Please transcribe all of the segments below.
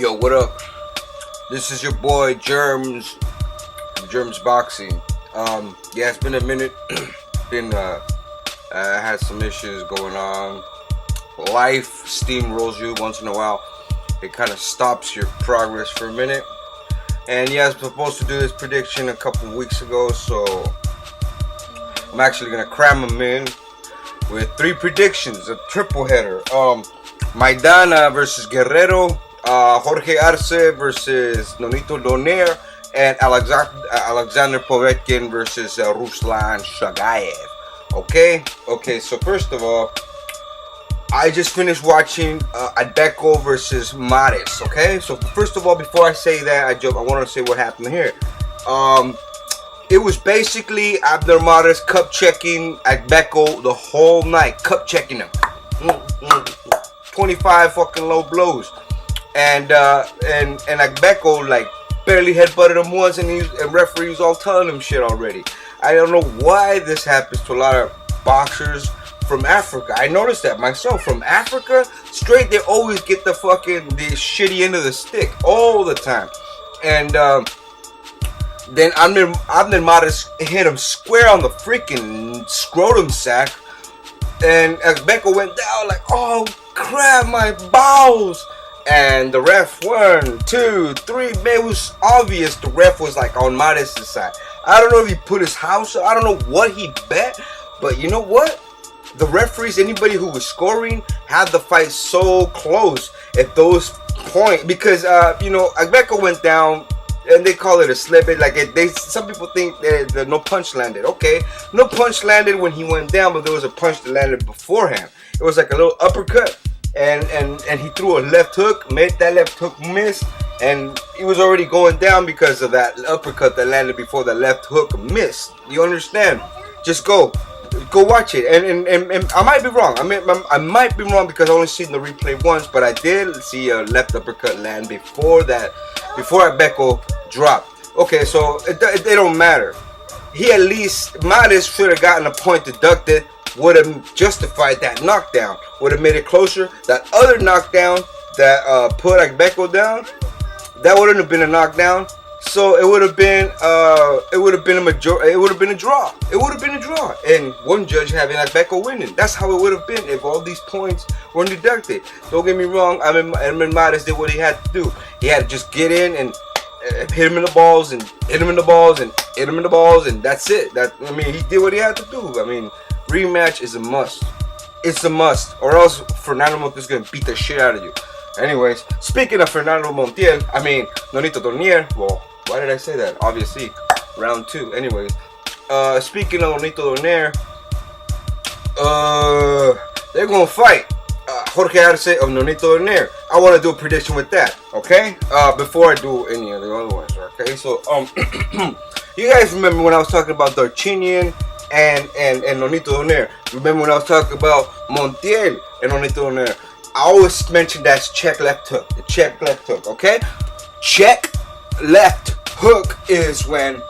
Yo, what up? This is your boy JERMZ, JERMZ Boxing. Yeah, it's been a minute. I had some issues going on. Life steamrolls you once in a while. It kind of stops your progress for a minute. And yeah, I was supposed to do this prediction a couple of weeks ago, so I'm actually gonna cram them in with 3 predictions, a triple header. Maidana versus Guerrero, Jorge-Arce versus Nonito Donaire, and Alexander-Povetkin versus Ruslan Chagaev. Okay, so first of all, I just finished watching Adeko versus Mares. Okay, so first of all, before I say that, I want to say what happened here. It was basically Abner Mares cup checking Adeko the whole night, cup checking him. 25 fucking low blows, and Adeko like barely headbutted him once, and referees all telling him shit already. I don't know why this happens to a lot of boxers from Africa. I noticed that myself. From Africa, straight, they always get the shitty end of the stick all the time. And then Abner Mares hit him square on the freaking scrotum sack, and Adeko went down like, oh crap, my bowels. And the ref, 1, 2, 3, man, it was obvious the ref was like on Mares' side. I don't know if he put his house up, I don't know what he bet, but you know what? The referees, anybody who was scoring, had the fight so close at those points, because Adeko went down, and they call it a slip. Some people think that no punch landed. Okay, no punch landed when he went down, but there was a punch that landed beforehand. It was like a little uppercut, and he threw a left hook, made that left hook miss, and he was already going down because of that uppercut that landed before the left hook missed. You understand? Just go watch it, and I might be wrong. I might be wrong because I only seen the replay once, but I did see a left uppercut land before Adeko dropped. Okay, so it don't matter. He at least, Mares should have gotten a point deducted, would have justified that knockdown, would have made it closer. That other knockdown that put Adeko down, that wouldn't have been a knockdown. So it would have been a draw. It would have been a draw, and one judge having Adeko winning. That's how it would have been if all these points weren't deducted. Don't get me wrong. I mean, Mares did what he had to do. He had to just get in and hit him in the balls, and hit him in the balls, and hit him in the balls, and that's it. He did what he had to do. I mean, rematch is a must. It's a must, or else Fernando Montiel is gonna beat the shit out of you. Anyways, speaking of Fernando Montiel, Nonito Donaire. Well, why did I say that? Obviously, round 2. Anyways, speaking of Nonito Donaire, they're gonna fight Jorge-Arce of Nonito Donaire. I want to do a prediction with that, okay? Before I do any of the other ones, okay? So, you guys remember when I was talking about Darchinyan and Nonito Donaire? Remember when I was talking about Montiel and Nonito Donaire? I always mention that's check left hook. The check left hook, okay? Check left hook is when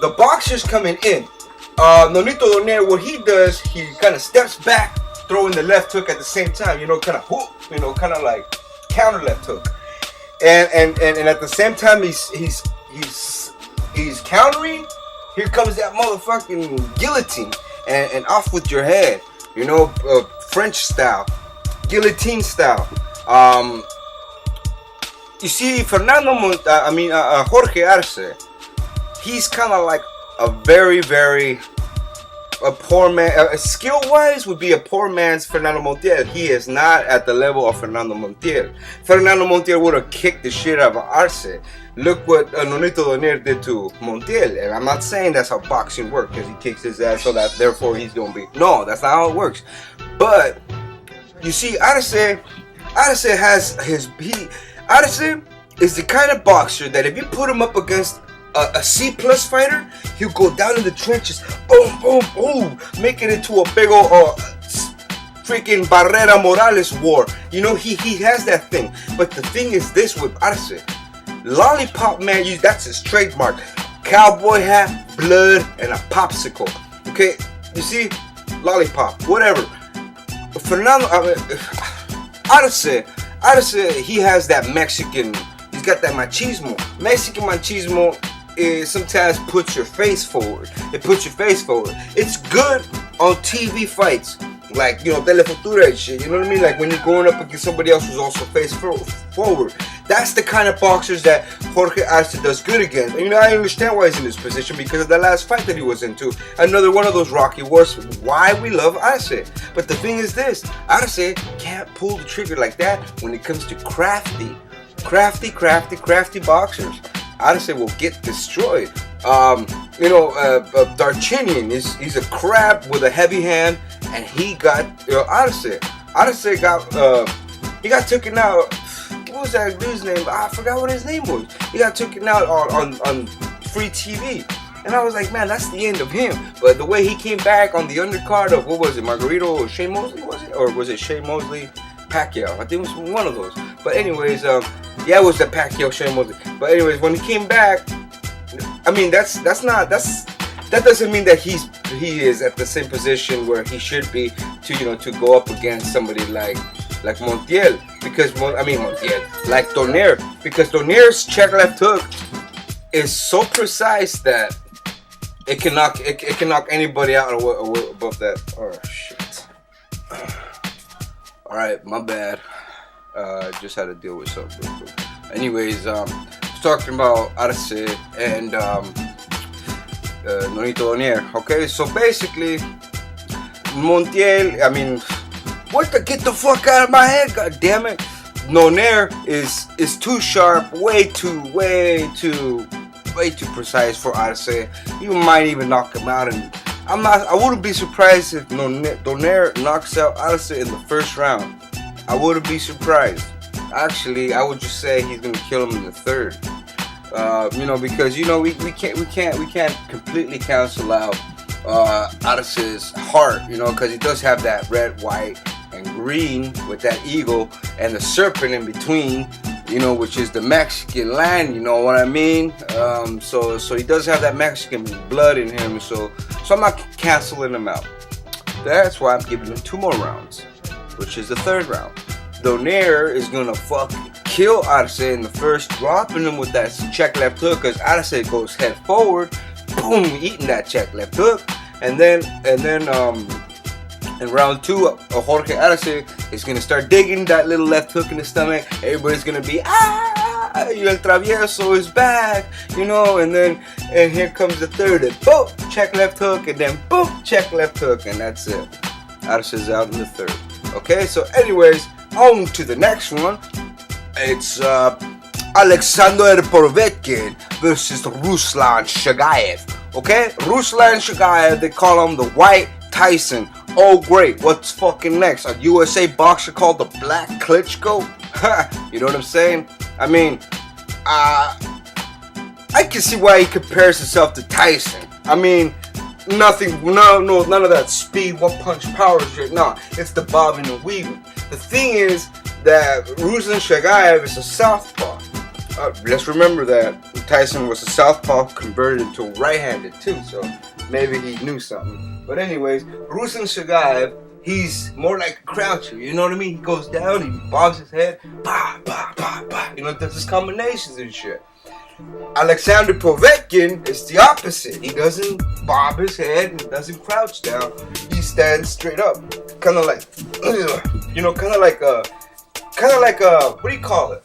the boxer's coming in. Nonito Donaire, what he does, he kind of steps back, throwing the left hook at the same time. Kind of like counter left hook. And at the same time he's countering. Here comes that motherfucking guillotine and off with your head. French style. Guillotine style. You see, Jorge-Arce, he's kind of like a very, very poor man. Skill-wise, would be a poor man's Fernando Montiel. He is not at the level of Fernando Montiel. Fernando Montiel would have kicked the shit out of Arce. Look what Nonito Donaire did to Montiel. And I'm not saying that's how boxing works, because he kicks his ass so that therefore he's going to be... No, that's not how it works. But... you see, Arce is the kind of boxer that if you put him up against a C+ fighter, he'll go down in the trenches, boom, boom, boom, make it into a big old freaking Barrera Morales war. He has that thing. But the thing is this with Arce, lollipop man, that's his trademark. Cowboy hat, blood, and a popsicle. Okay, you see, lollipop, whatever. Fernando, Arce, he has that Mexican got that machismo. Mexican machismo is sometimes puts your face forward. It puts your face forward. It's good on TV fights, like, you know, Telefutura and shit. You know what I mean? Like when you're going up against somebody else who's also face forward. That's the kind of boxers that Jorge Arce does good against. And, you know, I understand why he's in this position because of the last fight that he was into. Another one of those rocky wars. Why we love Arce. But the thing is this: Arce can't pull the trigger like that when it comes to crafty boxers. Arce will get destroyed. You know, Darchinian he's a crab with a heavy hand, and he got Arce got taken out. What was that dude's name? I forgot what his name was. He got taken out on free TV. And I was like, man, that's the end of him. But the way he came back on the undercard of, what was it, Margarito or Shea Mosley, was it? Or was it Shea Mosley Pacquiao? I think it was one of those. But anyways, yeah, it was the Pacquiao Shea Mosley. But anyways, when he came back, I mean, that doesn't mean that he is at the same position where he should be to, you know, to go up against somebody like Montiel, because like Donaire, because Donaire's check left hook is so precise that it can knock anybody out above that. Oh shit! All right, my bad. Just had to deal with something real quick. Anyways, talking about Arce and Nonito Donaire. Okay, so basically, Montiel, I mean, get the fuck out of my head, god damn it. Donaire is too sharp, way too precise for Arce. You might even knock him out, and I wouldn't be surprised if Donaire knocks out Arce in the first round. I wouldn't be surprised. Actually, I would just say he's gonna kill him in the third. You know, because you know we can't completely cancel out Arce's heart, you know, because he does have that red, white, and green with that eagle and the serpent in between, you know, which is the Mexican land, you know what I mean? So he does have that Mexican blood in him, so I'm not canceling him out. That's why I'm giving him 2 more rounds, which is the third round. Donaire is gonna fucking kill Arce in the first, dropping him with that check left hook, because Arce goes head forward, boom, eating that check left hook, and then in round 2, Jorge Arce is gonna start digging that little left hook in the stomach. Everybody's gonna be el travieso is back, you know, and here comes the third, and boom, check left hook, and then boom, check left hook, and that's it. Arce's out in the third. Okay, so anyways, on to the next one. It's Donaire-Povetkin versus Ruslan Chagaev. Okay, Ruslan Chagaev, they call him the White Tyson. Oh great, what's fucking next? A USA boxer called the Black Klitschko? You know what I'm saying? I mean, I can see why he compares himself to Tyson. I mean, none of that speed, one punch power shit. No, it's the bobbing and weaving. The thing is that Ruslan Chagaev is a southpaw. Let's remember that Tyson was a southpaw converted into right-handed too, so maybe he knew something. But anyways, Ruslan Chagaev, he's more like a croucher, you know what I mean? He goes down, he bobs his head, bah, bah, bah, bah. You know, does his combinations and shit. Donaire-Povetkin is the opposite. He doesn't bob his head and doesn't crouch down. He stands straight up, kind of like, you know, kind of like what do you call it?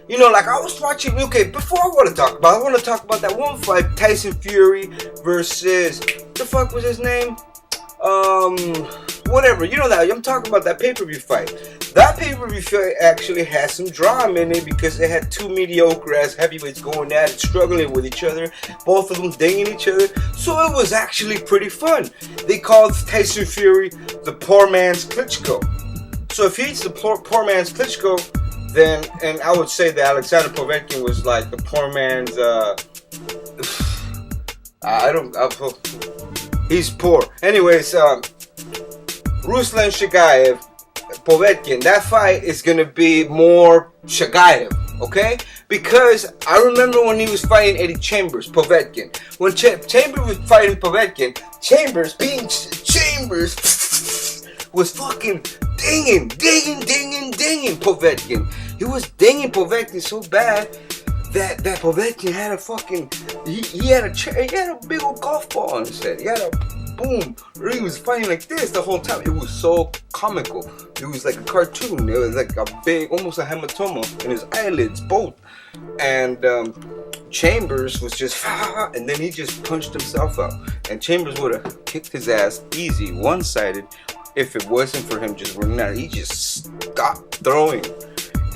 You know, like I was watching. Okay, before I want to talk about that one fight, Tyson Fury versus the fuck was his name? Whatever. You know that I'm talking about that pay-per-view fight. That pay-per-view fight actually had some drama in it because they had 2 mediocre ass heavyweights going at it, struggling with each other, both of them dinging each other. So it was actually pretty fun. They called Tyson Fury the poor man's Klitschko. So if he's the poor man's Klitschko, then, and I would say that Donaire-Povetkin was like the poor man's, he's poor. Anyways, Ruslan Chagaev, Povetkin, that fight is gonna be more Chagaev, okay? Because I remember when he was fighting Eddie Chambers, Povetkin. When Chambers was fighting Povetkin, Chambers was fucking dinging. Povetkin. He was dinging Povetkin so bad that Povetkin had a fucking he had a big old golf ball on his head. He had a boom. He was fighting like this the whole time. It was so comical. It was like a cartoon. It was like a big, almost a hematoma in his eyelids, both. And Chambers was just, and then he just punched himself out. And Chambers would have kicked his ass easy, one-sided, if it wasn't for him just running out. He just stopped throwing.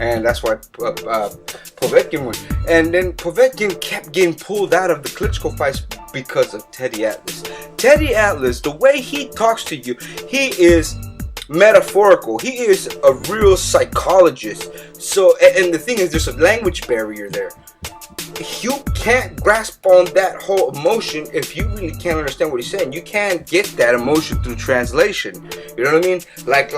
And that's why Povetkin won. And then Povetkin kept getting pulled out of the Klitschko fights because of Teddy Atlas. Teddy Atlas, the way he talks to you, he is metaphorical. He is a real psychologist. So, and the thing is, there's a language barrier there. You can't grasp on that whole emotion if you really can't understand what he's saying. You can't get that emotion through translation. You know what I mean? Like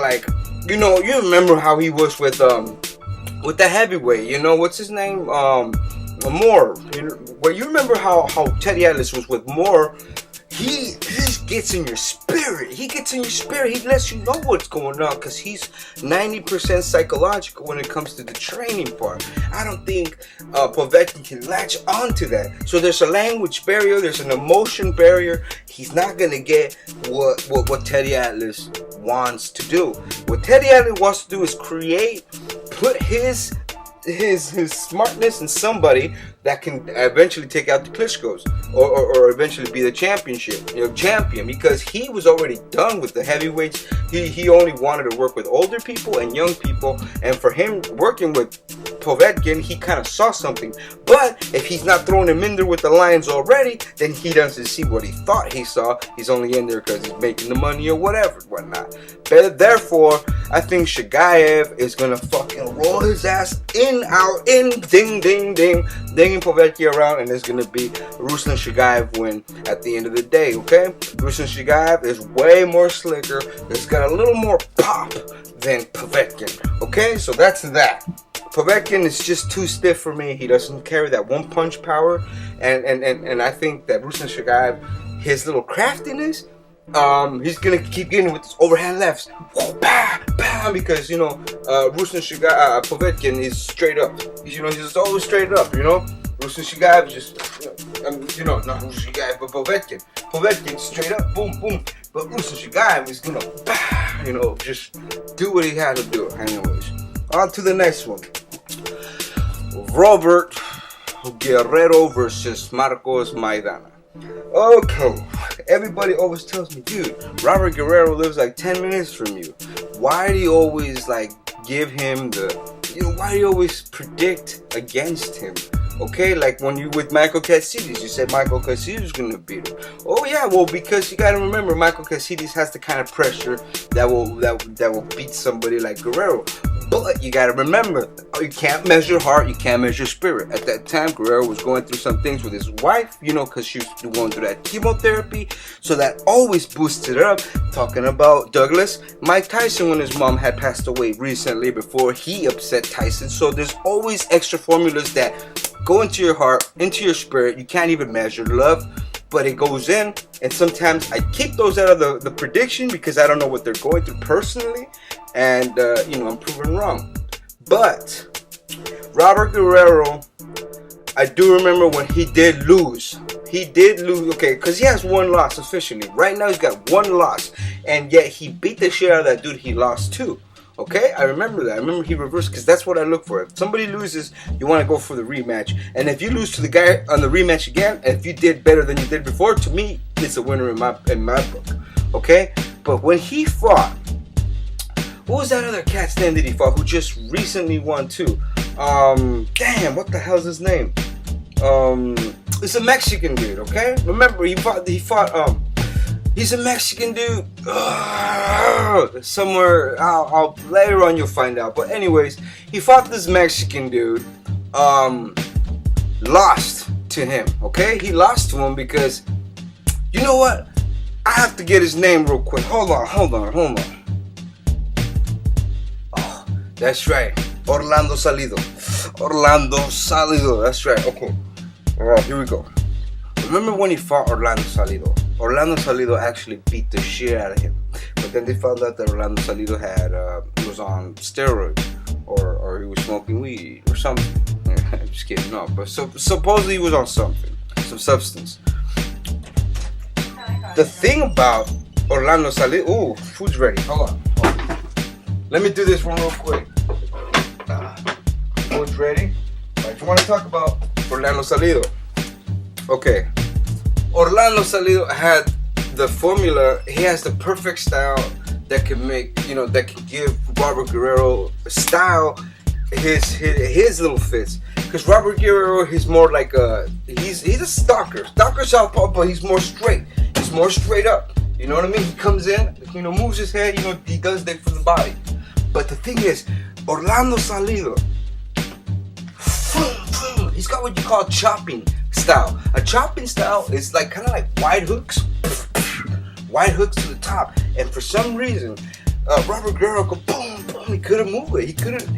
you know, you remember how he was with the heavyweight. You know, what's his name? Moore. You know, well, you remember how Teddy Atlas was with Moore. He just gets in your spirit. He gets in your spirit. He lets you know what's going on because he's 90% psychological when it comes to the training part. I don't think Povetkin can latch onto that. So there's a language barrier. There's an emotion barrier. He's not going to get what Teddy Atlas wants to do. What Teddy Atlas wants to do is put his smartness in somebody that can eventually take out the Klitschko's or eventually be the champion, because he was already done with the heavyweights. He only wanted to work with older people and young people, and for him working with Povetkin, he kind of saw something. But if he's not throwing him in there with the lions already, then he doesn't see what he thought he saw. He's only in there because he's making the money or whatnot. But therefore, I think Chagaev is gonna fucking roll his ass in, dinging Povetkin around, and it's gonna be Ruslan Chagaev win at the end of the day. Okay, Ruslan Chagaev is way more slicker. It's got a little more pop than Povetkin. Okay, so that's that. Povetkin is just too stiff for me. He doesn't carry that one punch power, and I think that Ruslan Chagaev, his little craftiness, he's gonna keep getting with his overhand lefts, because you know Ruslan Povetkin is straight up. You know, he's always straight up. You know, Ruslan Chagaev is just not Ruslan Chagaev, but Povetkin. Povetkin straight up, boom, boom. But Ruslan Chagaev is gonna, just do what he had to do. Anyways, on to the next one. Robert Guerrero versus Marcos Maidana. Okay, everybody always tells me, dude, Robert Guerrero lives like 10 minutes from you. Why do you always give him why do you always predict against him? Okay, like when you with Michael Caceres, you said Michael Caceres is gonna beat him. Oh yeah, well, because you gotta remember, Michael Caceres has the kind of pressure that will beat somebody like Guerrero. But you gotta remember, you can't measure heart, you can't measure spirit. At that time, Guerrero was going through some things with his wife, because she was going through that chemotherapy, so that always boosted her up. Talking about Douglas, Mike Tyson, when his mom had passed away recently before he upset Tyson. So there's always extra formulas that go into your heart, into your spirit. You can't even measure love, but it goes in. And sometimes I keep those out of the prediction because I don't know what they're going through personally. And, I'm proven wrong. But Robert Guerrero, I do remember when he did lose. He did lose, okay, because he has one loss officially. Right now he's got one loss. And yet he beat the shit out of that dude he lost to. Okay, I remember that. I remember he reversed, because that's what I look for. If somebody loses, you want to go for the rematch. And if you lose to the guy on the rematch again, and if you did better than you did before, to me, it's a winner in my book. Okay? But when he fought, what was that other cat's name that he fought who just recently won too? Damn, what the hell's his name? It's a Mexican dude, okay? Remember, he fought, he's a Mexican dude. Somewhere, I'll later on you'll find out. But anyways, he fought this Mexican dude, lost to him, okay? He lost to him because, you know what? I have to get his name real quick. Hold on. Oh, that's right. Orlando Salido, that's right. Okay. Alright, here we go. Remember when he fought Orlando Salido? Orlando Salido actually beat the shit out of him. But then they found out that Orlando Salido was on steroids. or he was smoking weed or something. I'm just kidding, no. But supposedly he was on something, some substance. The thing about Orlando Salido, ooh, food's ready. Hold on. Let me do this one real quick. Food's ready. I just want to talk about Orlando Salido. Okay, Orlando Salido had the formula. He has the perfect style that can make, that can give Robert Guerrero a style, his little fits. Because Robert Guerrero, he's more like he's a stalker southpaw, but he's more straight. He's more straight up. You know what I mean? He comes in, moves his head. He does that for the body. But the thing is, Orlando Salido, he's got what you call chopping style. A chopping style is like kind of like wide hooks to the top. And for some reason, Robert Guerrero could boom, boom. He couldn't move it. He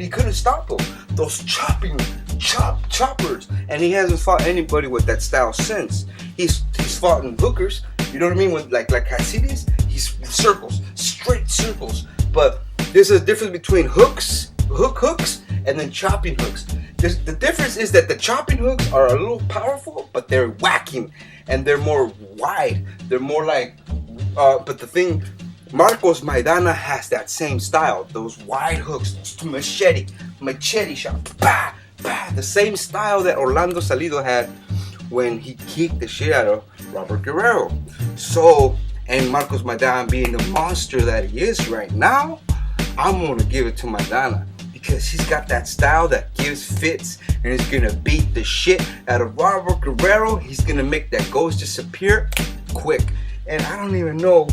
couldn't stop him. Those choppers. And he hasn't fought anybody with that style since. He's fought in hookers. You know what I mean? With like Casillas, he's circles, straight circles. But there's a difference between hooks, and then chopping hooks. The difference is that the chopping hooks are a little powerful, but they're whacking and they're more wide. They're more like, but the thing, Marcos Maidana has that same style. Those wide hooks, those machete shot, bah, bah, the same style that Orlando Salido had when he kicked the shit out of Robert Guerrero. So, and Marcos Maidana being the monster that he is right now, I'm gonna give it to Maidana. Because he's got that style that gives fits, and he's gonna beat the shit out of Robert Guerrero. He's gonna make that ghost disappear quick. And I don't even know.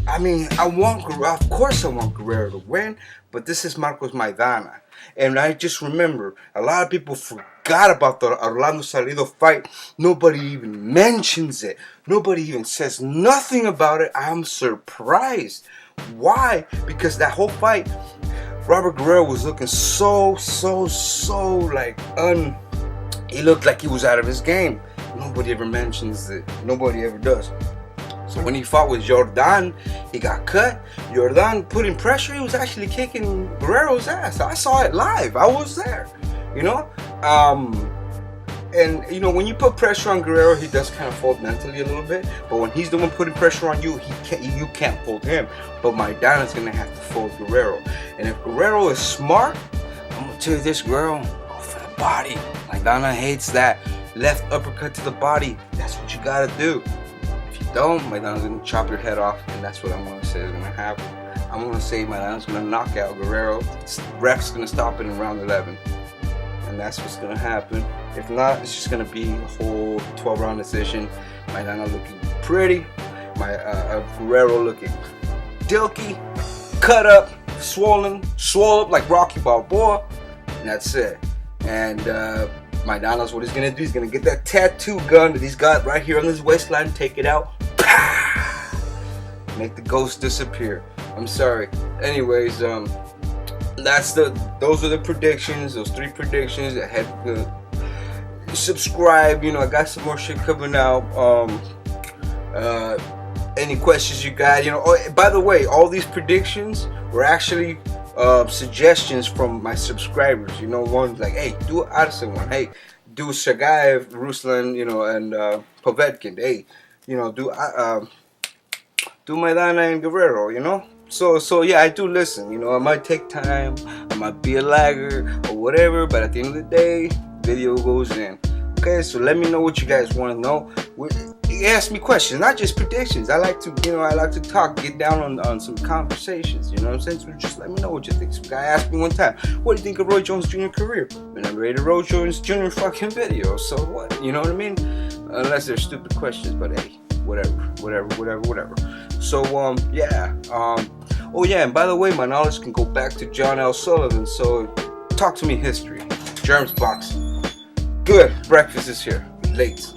I mean, of course I want Guerrero to win, but this is Marcos Maidana. And I just remember, a lot of people forgot about the Orlando Salido fight. Nobody even mentions it. Nobody even says nothing about it. I'm surprised. Why? Because that whole fight, Robert Guerrero was looking so like he looked like he was out of his game. Nobody ever mentions it. Nobody ever does. So when he fought with Jordan, he got cut. Jordan put in pressure. He was actually kicking Guerrero's ass. I saw it live. I was there. And when you put pressure on Guerrero, he does kind of fold mentally a little bit. But when he's the one putting pressure on you, you can't fold him. But Maidana's gonna have to fold Guerrero. And if Guerrero is smart, I'm gonna tell you this, Guerrero, go for the body. Maidana hates that left uppercut to the body. That's what you gotta do. If you don't, Maidana's gonna chop your head off, and that's what I'm gonna say is gonna happen. I'm gonna say Maidana's gonna knock out Guerrero. Ref's gonna stop it in round 11. And that's what's gonna happen. If not, it's just gonna be a whole 12-round decision. Maidana looking pretty, Guerrero looking dilky, cut up, swollen up like Rocky Balboa, and that's it. And Maidana's what he's gonna do. He's gonna get that tattoo gun that he's got right here on his waistline, take it out, make the ghost disappear. I'm sorry. Anyways, those are the predictions. Those 3 predictions. I had subscribe. I got some more shit coming out. Any questions you got? Oh, by the way, all these predictions were actually suggestions from my subscribers. One's like, hey, do an Arce one. Hey, do Chagaev, Ruslan, and Povetkin. Hey, do Maidana and Guerrero. So yeah, I do listen. I might take time, I might be a lagger or whatever, but at the end of the day, video goes in. Okay, so let me know what you guys want to know. Ask me questions, not just predictions. I like to talk, get down on some conversations. You know what I'm saying? So just let me know what you think. Some guy asked me one time, what do you think of Roy Jones Jr. career? And I rated Roy Jones Jr. fucking video. So what? You know what I mean? Unless they're stupid questions, but hey, whatever. So yeah. Oh yeah, and by the way, my knowledge can go back to John L. Sullivan. So talk to me history. JERMZ boxing. Good. Breakfast is here. Late.